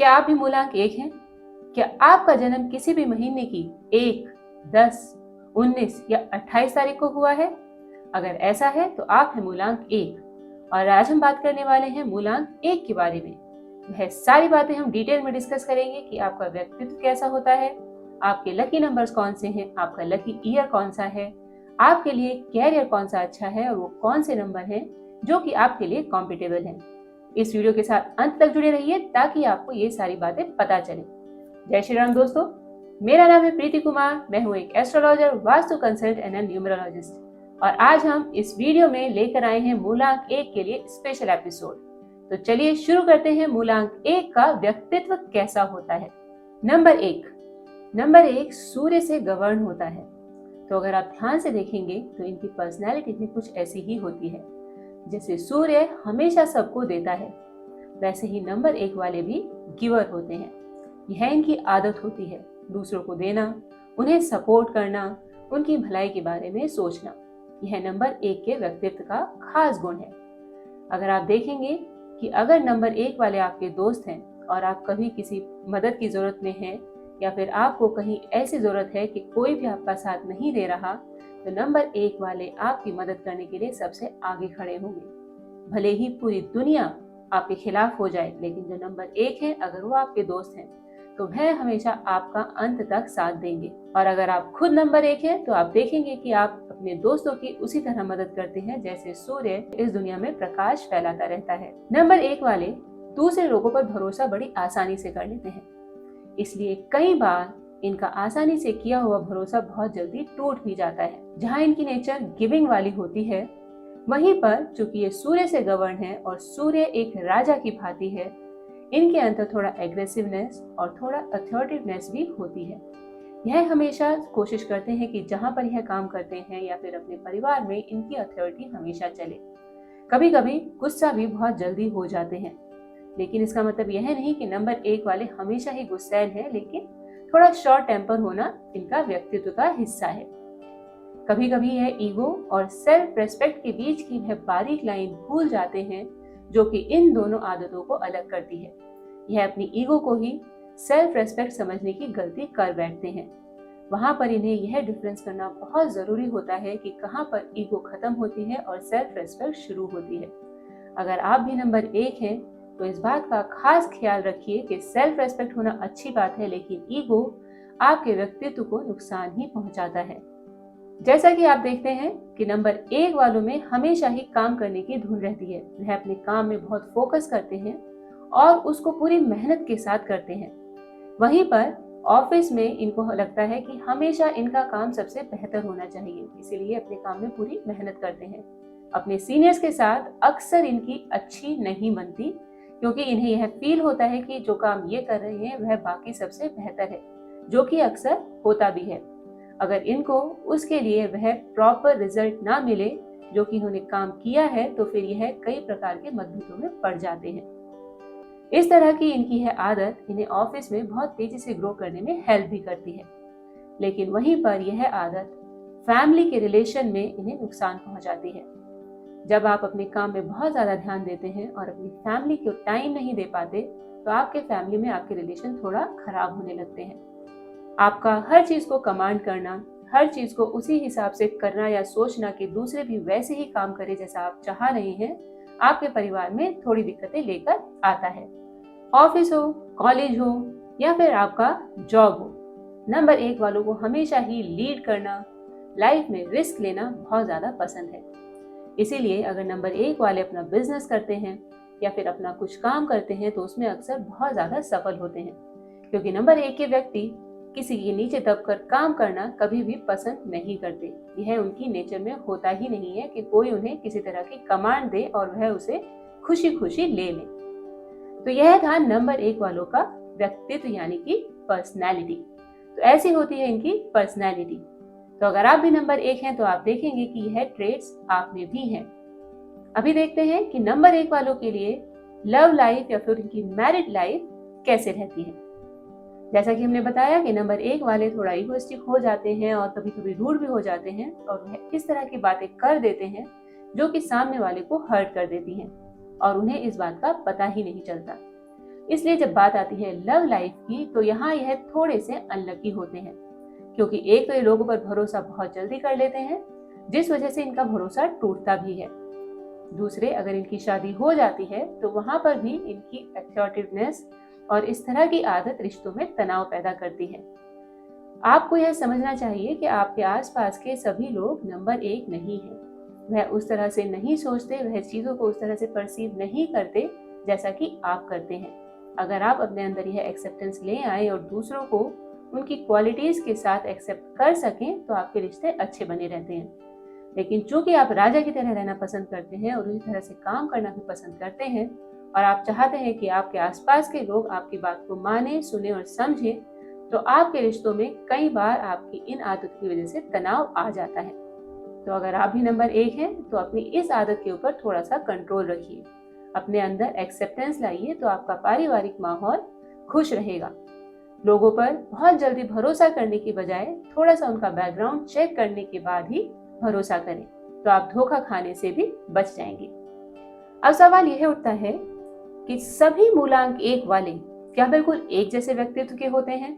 क्या आप भी मूलांक 1 हैं? क्या आपका जन्म किसी भी महीने की 1, 10, 19 या 28 तारीख को हुआ है? अगर ऐसा है तो आप हैं मूलांक 1 और आज हम बात करने वाले हैं मूलांक 1 के बारे में। वह सारी बातें हम डिटेल में डिस्कस करेंगे कि आपका व्यक्तित्व कैसा होता है, आपके लकी नंबर्स कौन से हैं, आपका लकी ईयर कौन सा है, आपके लिए कैरियर कौन सा अच्छा है और वो कौन से नंबर हैं जो कि आपके लिए कॉम्पिटेबल हैं। इस वीडियो के साथ अंत तक जुड़े रहिए ताकि आपको ये सारी बातें पता चले। जय श्री राम दोस्तों, मेरा नाम है प्रीति कुमार। मैं हूँ एक astrologer, vastu consultant and numerologist और आज हम इस वीडियो में लेकर आए हैं मूलांक 1 के लिए स्पेशल एपिसोड। तो चलिए शुरू करते हैं। मूलांक 1 का व्यक्तित्व कैसा होता है। नंबर 1 सूर्य से गवर्न होता है। तो अगर आप ध्यान से देखेंगे तो इनकी पर्सनैलिटी भी कुछ ऐसी ही होती है। जैसे सूर्य हमेशा सबको देता है, वैसे ही नंबर 1 वाले भी गिवर होते हैं। यह इनकी आदत होती है, दूसरों को देना, उन्हें सपोर्ट करना, उनकी भलाई के बारे में सोचना। यह नंबर 1 के व्यक्तित्व का खास गुण है। अगर आप देखेंगे कि अगर नंबर 1 वाले आपके दोस्त हैं और आप कभी किसी मदद की जरूरत में हैं या फिर आपको कहीं ऐसी जरूरत है कि कोई भी आपका साथ नहीं दे रहा, तो नंबर 1 वाले आपकी मदद करने के लिए सबसे आगे खड़े होंगे। भले ही पूरी दुनिया आपके खिलाफ हो जाए, लेकिन जो नंबर 1 है अगर वो आपके दोस्त हैं तो वह हमेशा आपका अंत तक साथ देंगे। और अगर आप खुद नंबर 1 है तो आप देखेंगे कि आप अपने दोस्तों की उसी तरह मदद करते हैं जैसे सूर्य इस दुनिया में प्रकाश फैलाता रहता है। नंबर 1 वाले दूसरे लोगों पर भरोसा बड़ी आसानी से कर लेते हैं, इसलिए कई बार इनका आसानी से किया हुआ भरोसा बहुत जल्दी टूट भी जाता है। जहाँ इनकी नेचर गिविंग वाली होती है, वहीं पर चूंकि ये सूर्य से गवर्न है और सूर्य एक राजा की भांति है, इनके अंदर थोड़ा एग्रेसिवनेस और थोड़ा अथॉरिटिवनेस भी होती है। यह हमेशा कोशिश करते हैं कि जहाँ पर यह काम करते हैं या फिर अपने परिवार में इनकी अथॉरिटी हमेशा चले। कभी कभी गुस्सा भी बहुत जल्दी हो जाते हैं, लेकिन इसका मतलब यह नहीं कि नंबर 1 वाले हमेशा ही गुस्सैल हैं, लेकिन थोड़ा शॉर्ट टेम्पर होना इनका व्यक्तित्व का हिस्सा है। कभी कभी यह ईगो और सेल्फ रेस्पेक्ट के बीच की वह बारीक लाइन भूल जाते हैं जो कि इन दोनों आदतों को अलग करती है। यह अपनी ईगो को ही सेल्फ रेस्पेक्ट समझने की गलती कर बैठते हैं। वहां पर इन्हें यह डिफरेंस करना बहुत जरूरी होता है कि कहां पर ईगो खत्म होती है और सेल्फ रेस्पेक्ट शुरू होती है। अगर आप भी नंबर 1 हैं तो इस बात का खास ख्याल रखिए कि सेल्फ रेस्पेक्ट होना अच्छी बात है, लेकिन ईगो आपके व्यक्तित्व को नुकसान ही पहुंचाता है। जैसा कि आप देखते हैं कि नंबर 1 वालों में हमेशा ही काम करने की धुन रहती है। वह अपने काम में बहुत फोकस करते हैं और उसको पूरी मेहनत के साथ करते हैं। वहीं पर ऑफिस में इनको लगता है कि हमेशा इनका काम सबसे बेहतर होना चाहिए, इसीलिए अपने काम में पूरी मेहनत करते हैं। अपने सीनियर्स के साथ अक्सर इनकी अच्छी नहीं बनती, क्योंकि इन्हें यह फील होता है कि जो काम ये कर रहे हैं वह बाकी सबसे बेहतर है, जो कि अक्सर होता भी है। अगर इनको उसके लिए वह प्रॉपर रिजल्ट ना मिले जो कि इन्होंने काम किया है, तो फिर यह कई प्रकार के मतभेदों में पड़ जाते हैं। इस तरह की इनकी यह आदत इन्हें ऑफिस में बहुत तेजी से ग्रो करने में हेल्प भी करती है, लेकिन वहीं पर यह आदत फैमिली के रिलेशन में इन्हें नुकसान पहुंचाती है। जब आप अपने काम में बहुत ज्यादा ध्यान देते हैं और अपनी फैमिली को टाइम नहीं दे पाते, तो आपके फैमिली में आपके रिलेशन थोड़ा खराब होने लगते हैं। आपका हर चीज को कमांड करना, हर चीज को उसी हिसाब से करना या सोचना कि दूसरे भी वैसे ही काम करे जैसा आप चाह रहे हैं, आपके परिवार में थोड़ी दिक्कतें लेकर आता है। ऑफिस हो, कॉलेज हो या फिर आपका जॉब हो, नंबर 1 वालों को हमेशा ही लीड करना, लाइफ में रिस्क लेना बहुत ज्यादा पसंद है। इसीलिए अगर नंबर 1 वाले अपना बिजनेस करते हैं या फिर अपना कुछ काम करते हैं तो उसमें अक्सर बहुत ज्यादा सफल होते हैं, क्योंकि नंबर 1 के व्यक्ति किसी के नीचे दबकर काम करना कभी भी पसंद नहीं करते। यह उनकी नेचर में होता ही नहीं है कि कोई उन्हें किसी तरह की कमांड दे और वह उसे खुशी खुशी ले ले। तो यह था नंबर 1 वालों का व्यक्तित्व यानी कि पर्सनैलिटी। तो ऐसी होती है इनकी पर्सनैलिटी। तो अगर आप भी नंबर 1 हैं तो आप देखेंगे कि यह ट्रेट्स आप में भी हैं। अभी देखते हैं कि नंबर 1 वालों के लिए लव लाइफ या फिर उनकी मैरिड लाइफ कैसे रहती है। जैसा कि हमने बताया कि नंबर 1 वाले थोड़ा इगोइस्टिक हो जाते हैं और कभी कभी रूड भी हो जाते हैं और वह इस तरह की बातें कर देते हैं जो कि सामने वाले को हर्ट कर देती हैं और उन्हें इस बात का पता ही नहीं चलता। इसलिए जब बात आती है लव लाइफ की तो यहाँ यह थोड़े से अनलकी होते हैं, क्योंकि एक तो ये लोगों पर भरोसा बहुत जल्दी कर लेते हैं, जिस वजह से इनका भरोसा टूटता भी है। दूसरे, अगर इनकी शादी हो जाती है तो वहां पर भी इनकी असर्टिवनेस और इस तरह की आदत रिश्तों में तनाव पैदा करती है। आपको यह समझना चाहिए कि आपके आसपास के सभी लोग नंबर 1 नहीं है। वह उस तरह से नहीं सोचते, वह चीजों को उस तरह से परसीव नहीं करते जैसा कि आप करते हैं। अगर आप अपने अंदर यह एक्सेप्टेंस ले आए और दूसरों को उनकी क्वालिटीज के साथ एक्सेप्ट कर सकें तो आपके रिश्ते अच्छे बने रहते हैं। लेकिन चूंकि आप राजा की तरह रहना पसंद करते हैं और उसी तरह से काम करना भी पसंद करते हैं और आप चाहते हैं कि आपके आसपास के लोग आपकी बात को माने, सुने और समझे, तो आपके रिश्तों में कई बार आपकी इन आदत की वजह से तनाव आ जाता है। तो अगर आप भी नंबर 1 हैं तो अपनी इस आदत के ऊपर थोड़ा सा कंट्रोल रखिए, अपने अंदर एक्सेप्टेंस लाइए, तो आपका पारिवारिक माहौल खुश रहेगा। लोगों पर बहुत जल्दी भरोसा करने की बजाय थोड़ा सा उनका बैकग्राउंड चेक करने के बाद ही भरोसा करें, तो आप धोखा खाने से भी बच जाएंगे। अब सवाल यह उठता है कि सभी मूलांक 1 वाले क्या बिल्कुल एक जैसे व्यक्तित्व के होते हैं?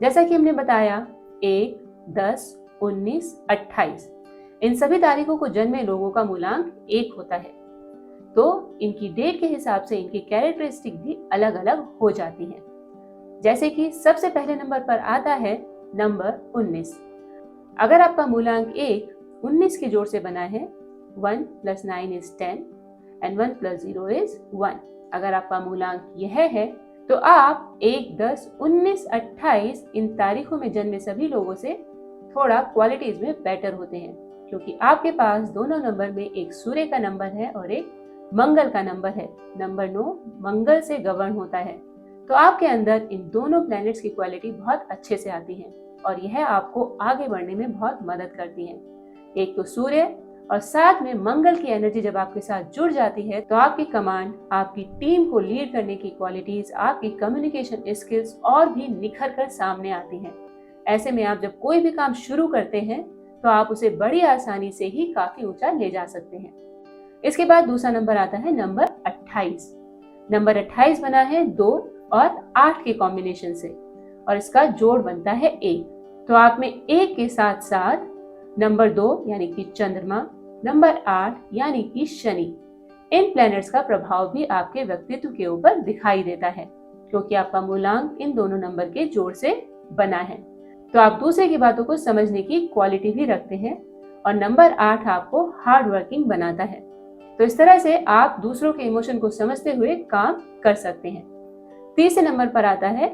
जैसा कि हमने बताया 1, 10, 19, 28 इन सभी तारीखों को जन्मे लोगों का मूलांक 1 होता है, तो इनकी डेट के हिसाब से इनकी कैरेक्टरिस्टिक भी अलग अलग हो जाती हैं। जैसे कि सबसे पहले नंबर पर आता है नंबर 19। अगर आपका मूलांक 1 19 के जोड़ से बना है, 1 + 9 = 10 and 1 + 0 is 1। अगर आपका मूलांक यह है तो आप 1, 10, 19, 28 इन तारीखों में जन्मे सभी लोगों से थोड़ा क्वालिटीज में बेटर होते हैं, क्योंकि आपके पास दोनों नंबर में एक सूर्य का नंबर है और एक मंगल का नंबर है। नंबर 9 मंगल से गवर्न होता है, तो आपके अंदर इन दोनों प्लैनेट्स की क्वालिटी बहुत अच्छे से आती है और यह आपको आगे बढ़ने में बहुत मदद करती है। एक तो सूर्य और साथ में मंगल की एनर्जी जब आपके साथ जुड़ जाती है तो आपकी कमांड, आपकी टीम को लीड करने की क्वालिटीज, आपकी कम्युनिकेशन स्किल्स और भी निखर कर सामने आती हैं। ऐसे में आप जब कोई भी काम शुरू करते हैं तो आप उसे बड़ी आसानी से ही काफी ऊंचा ले जा सकते हैं। इसके बाद दूसरा नंबर आता है नंबर 28। नंबर 28 बना है 2 और 8 के कॉम्बिनेशन से और इसका जोड़ बनता है 1। तो आप में 1 के साथ साथ नंबर 2 यानी कि चंद्रमा, नंबर 8 यानी कि शनि, इन प्लैनेट्स का प्रभाव भी आपके व्यक्तित्व के ऊपर दिखाई देता है, क्योंकि आपका मूलांक इन दोनों नंबर के जोड़ से बना है। तो आप दूसरे की बातों को समझने की क्वालिटी भी रखते हैं और नंबर 8 आपको हार्ड वर्किंग बनाता है। तो इस तरह से आप दूसरों के इमोशन को समझते हुए काम कर सकते हैं। तीसरे नंबर पर आता है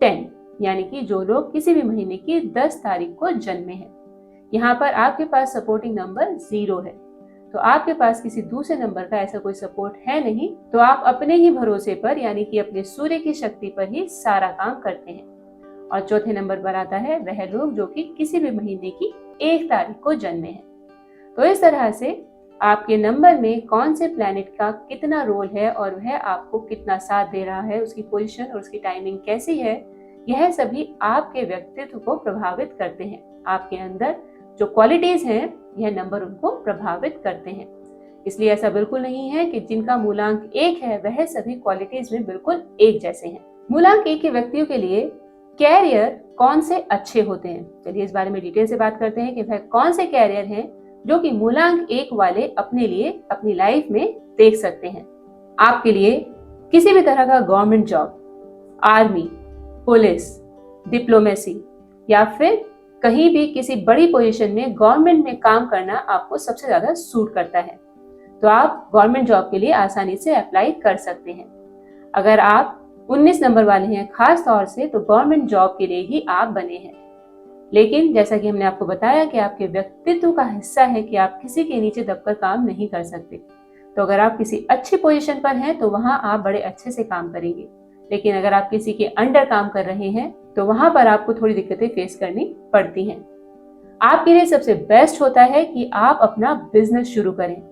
10, यानी कि जो लोग किसी भी महीने की 10 तारीख को जन्मे हैं। यहाँ पर आपके पास सपोर्टिंग नंबर 0 है, तो आपके पास किसी दूसरे नंबर का ऐसा कोई सपोर्ट है नहीं, तो आप अपने ही भरोसे पर यानी कि अपने सूर्य की शक्ति पर ही सारा काम करते हैं। और चौथे नंबर पर आता है वह लोग जो कि किसी भी महीने की 1 तारीख को जन्मे हैं। तो इस तरह से आपके नंबर में कौन से प्लैनेट का कितना रोल है और वह आपको कितना साथ दे रहा है, उसकी पोजीशन और उसकी टाइमिंग कैसी है, यह सभी आपके व्यक्तित्व को प्रभावित करते हैं। आपके अंदर जो क्वालिटीज हैं यह नंबर उनको प्रभावित करते हैं। इसलिए ऐसा बिल्कुल नहीं है कि जिनका मूलांक 1 है वह सभी क्वालिटीज में बिल्कुल एक जैसे हैं। मूलांक 1 के व्यक्तियों के लिए कैरियर कौन से अच्छे होते हैं, चलिए इस बारे में डिटेल से बात करते हैं कि वह कौन से कैरियर हैं जो कि मूलांक 1 वाले अपने लिए अपनी लाइफ में देख सकते हैं। आपके लिए किसी भी तरह का government job, army, police, diplomacy या फिर कहीं भी किसी बड़ी पोजीशन में गवर्नमेंट में काम करना आपको सबसे ज्यादा सूट करता है, तो आप गवर्नमेंट जॉब के लिए आसानी से अप्लाई कर सकते हैं। अगर आप 19 नंबर वाले हैं खास तौर से, तो गवर्नमेंट जॉब के लिए ही आप बने हैं। लेकिन जैसा कि हमने आपको बताया कि आपके व्यक्तित्व का हिस्सा है कि आप किसी के नीचे दबकर काम नहीं कर सकते, तो अगर आप किसी अच्छी पोजीशन पर हैं तो वहां आप बड़े अच्छे से काम करेंगे। लेकिन अगर आप किसी के अंडर काम कर रहे हैं तो वहां पर आपको थोड़ी दिक्कतें फेस करनी पड़ती हैं। आपके लिए सबसे बेस्ट होता है कि आप अपना बिजनेस शुरू करें।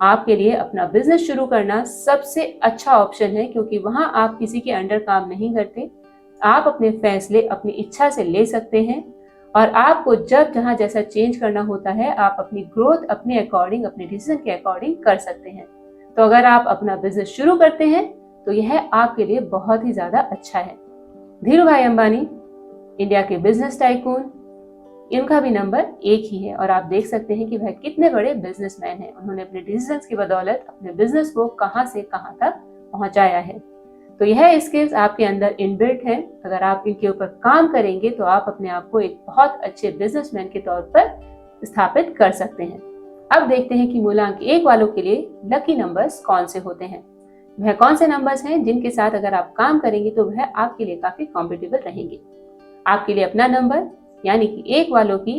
आपके लिए अपना बिजनेस शुरू करना सबसे अच्छा ऑप्शन है, क्योंकि वहां आप किसी के अंडर काम नहीं करते। आप अपने फैसले अपनी इच्छा से ले सकते हैं और आपको जब जहां जैसा चेंज करना होता है आप अपनी ग्रोथ अपने अकॉर्डिंग, अपने डिसीजन के अकॉर्डिंग कर सकते हैं। तो अगर आप अपना बिजनेस शुरू करते हैं तो यह आपके लिए बहुत ही ज्यादा अच्छा है। धीरू भाई अंबानी, इंडिया के बिजनेस टाइकून, इनका भी नंबर 1 ही है और आप देख सकते हैं कि वह कितने बड़े बिजनेसमैन हैं। उन्होंने अपने डिसीजंस की बदौलत अपने बिजनेस को कहां से कहां तक पहुंचाया है। तो यह स्किल्स आपके अंदर इनबिल्ट है। अगर आप इनके ऊपर काम करेंगे तो आप अपने आप को एक बहुत अच्छे बिजनेसमैन के तौर पर स्थापित कर सकते हैं। अब देखते हैं कि मूलांक 1 वालों के लिए लकी नंबर्स कौन से होते हैं। वह कौन से नंबर्स हैं जिनके साथ अगर आप काम करेंगे तो वह आपके लिए काफी कॉम्पिटेबल रहेंगे। आपके लिए अपना नंबर यानी कि 1 वालों की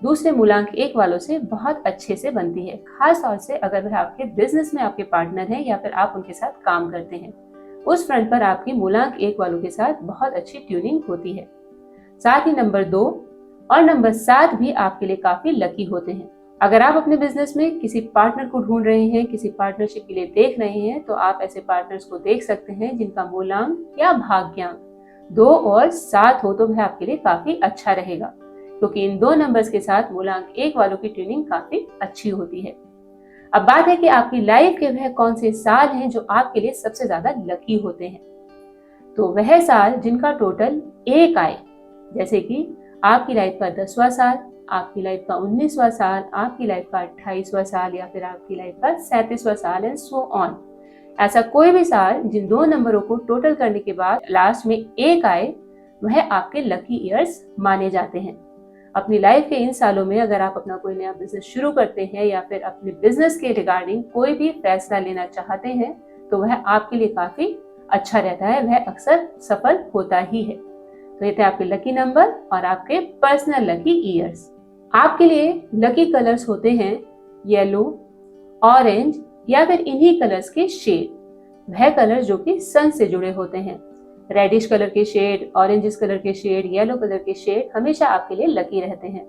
दूसरे मूलांक 1 वालों से बहुत अच्छे से बनती है, खास तौर से अगर वह आपके बिजनेस में आपके पार्टनर हैं या फिर आप उनके साथ काम करते हैं। उस फ्रंट पर आपकी मूलांक 1 वालों के साथ बहुत अच्छी ट्यूनिंग होती है। साथ ही नंबर 2 और नंबर 7 भी आपके लिए काफी लकी होते हैं। अगर आप अपने बिजनेस में किसी पार्टनर को ढूंढ रहे हैं, किसी पार्टनरशिप के लिए देख रहे हैं, तो आप ऐसे पार्टनर्स को देख सकते हैं जिनका मूलांक या भाग्यांक 2 और 7 हो तो वह आपके लिए काफी अच्छा रहेगा, क्योंकि इन 2 नंबर्स के साथ मूलांक 1 वालों की ट्यूनिंग काफी अच्छी होती है। अब बात है कि आपकी लाइफ के वह कौन से साल हैं जो आपके लिए सबसे ज्यादा लकी होते हैं। तो वह साल जिनका टोटल 1 आए, जैसे कि आपकी लाइफ का 10वां साल, आपकी लाइफ का 19वां साल, आपकी लाइफ का 28वां साल या फिर आपकी लाइफ का 37वां साल एंड सो ऑन। ऐसा कोई भी साल जिन 2 नंबरों को टोटल करने के बाद लास्ट में 1 आए, वह आपके लकी ईयर्स माने जाते हैं। अपनी लाइफ के इन सालों में अगर आप अपना कोई नया बिजनेस शुरू करते हैं या फिर अपने बिजनेस के रिगार्डिंग कोई भी फैसला लेना चाहते हैं तो वह आपके लिए काफी अच्छा रहता है, वह अक्सर सफल होता ही है। तो ये थे आपके लकी नंबर और आपके पर्सनल लकी ईयर्स। आपके लिए लकी कलर्स होते हैं येलो, ऑरेंज या फिर इन्हीं कलर्स के शेड। वह कलर जो कि सन से जुड़े होते हैं। रेडिश कलर के शेड, ऑरेंजिस कलर के शेड, येलो कलर के शेड हमेशा आपके लिए लकी रहते हैं।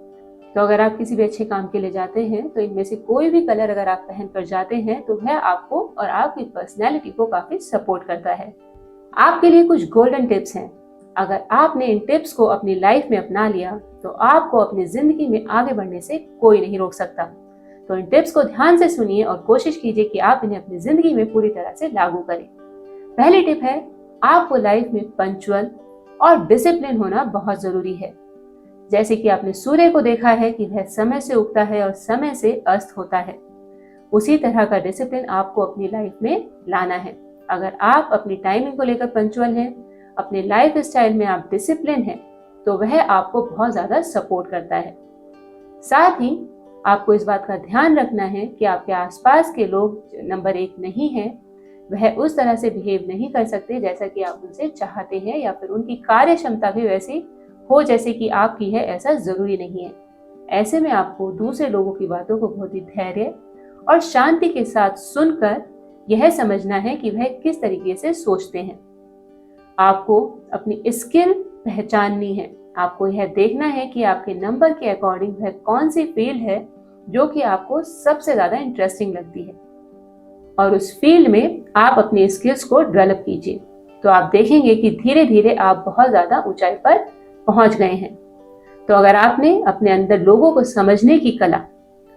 तो अगर आप किसी भी अच्छे काम के लिए जाते हैं तो इनमें से कोई भी कलर अगर आप पहन कर जाते हैं तो वह आपको और आपकी पर्सनैलिटी को काफी सपोर्ट करता है। आपके लिए कुछ गोल्डन टिप्स हैं। अगर आपने इन टिप्स को अपनी लाइफ में अपना लिया तो आपको अपनी जिंदगी में आगे बढ़ने से कोई नहीं रोक सकता। तो इन टिप्स को ध्यान से सुनिए और कोशिश कीजिए कि आप इन्हें अपनी जिंदगी में पूरी तरह से लागू करें। पहली टिप है, आपको लाइफ में पंक्चुअल और डिसिप्लिन होना बहुत जरूरी है। जैसे कि आपने सूर्य को देखा है कि वह समय से उगता है और समय से अस्त होता है, उसी तरह का डिसिप्लिन आपको अपनी लाइफ में लाना है। अगर आप अपनी टाइमिंग को लेकर पंक्चुअल हैं, अपने लाइफ स्टाइल में आप डिसिप्लिन हैं, तो वह आपको बहुत ज्यादा सपोर्ट करता है। साथ ही आपको इस बात का ध्यान रखना है कि आपके आसपास के लोग नंबर 1 नहीं है, वह उस तरह से बिहेव नहीं कर सकते जैसा कि आप उनसे चाहते हैं या फिर उनकी कार्य क्षमता भी वैसी हो जैसे कि आपकी है, ऐसा जरूरी नहीं है। ऐसे में आपको दूसरे लोगों की बातों को बहुत ही धैर्य और शांति के साथ सुनकर यह समझना है कि वह किस तरीके से सोचते हैं। आपको अपनी स्किल पहचाननी है। आपको यह देखना है कि आपके नंबर के अकॉर्डिंग वह कौन सी फील्ड है जो कि आपको सबसे ज्यादा इंटरेस्टिंग लगती है और उस फील्ड में आप अपनी स्किल्स को डेवलप कीजिए। तो आप देखेंगे कि धीरे धीरे आप बहुत ज्यादा ऊंचाई पर पहुंच गए हैं। तो अगर आपने अपने अंदर लोगों को समझने की कला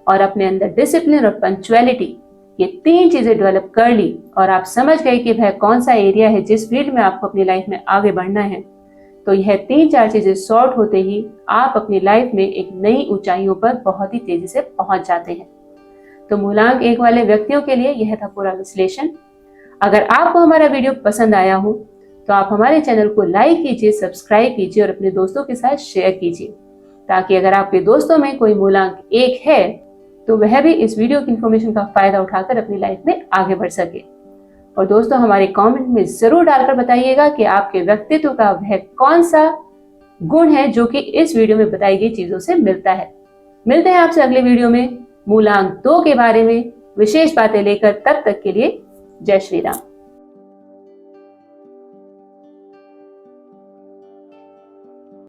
और अपने अंदर डिसिप्लिन और पंक्चुअलिटी, ये 3 चीजें डेवलप कर ली और आप समझ गए कि वह कौन सा एरिया है जिस फील्ड में आपको अपनी लाइफ में आगे बढ़ना है, तो यह 3-4 चीजें सॉर्ट होते ही आप अपनी लाइफ में एक नई ऊंचाइयों पर बहुत ही तेजी से पहुंच जाते हैं। तो मूलांक 1 वाले व्यक्तियों के लिए यह था पूरा विश्लेषण। अगर आपको हमारा वीडियो पसंद आया हो तो आप हमारे चैनल को लाइक कीजिए, सब्सक्राइब कीजिए और अपने दोस्तों के साथ शेयर कीजिए, ताकि अगर आपके दोस्तों में कोई मूलांक 1 है तो वह भी इस वीडियो की इन्फॉर्मेशन का फायदा उठाकर अपनी लाइफ में आगे बढ़ सके। और दोस्तों, हमारे कमेंट में जरूर डालकर बताइएगा कि आपके व्यक्तित्व का वह कौन सा गुण है जो कि इस वीडियो में बताई गई चीजों से मिलता है। मिलते हैं आपसे अगले वीडियो में मूलांक 2 के बारे में विशेष बातें लेकर। तब तक के लिए जय श्री राम।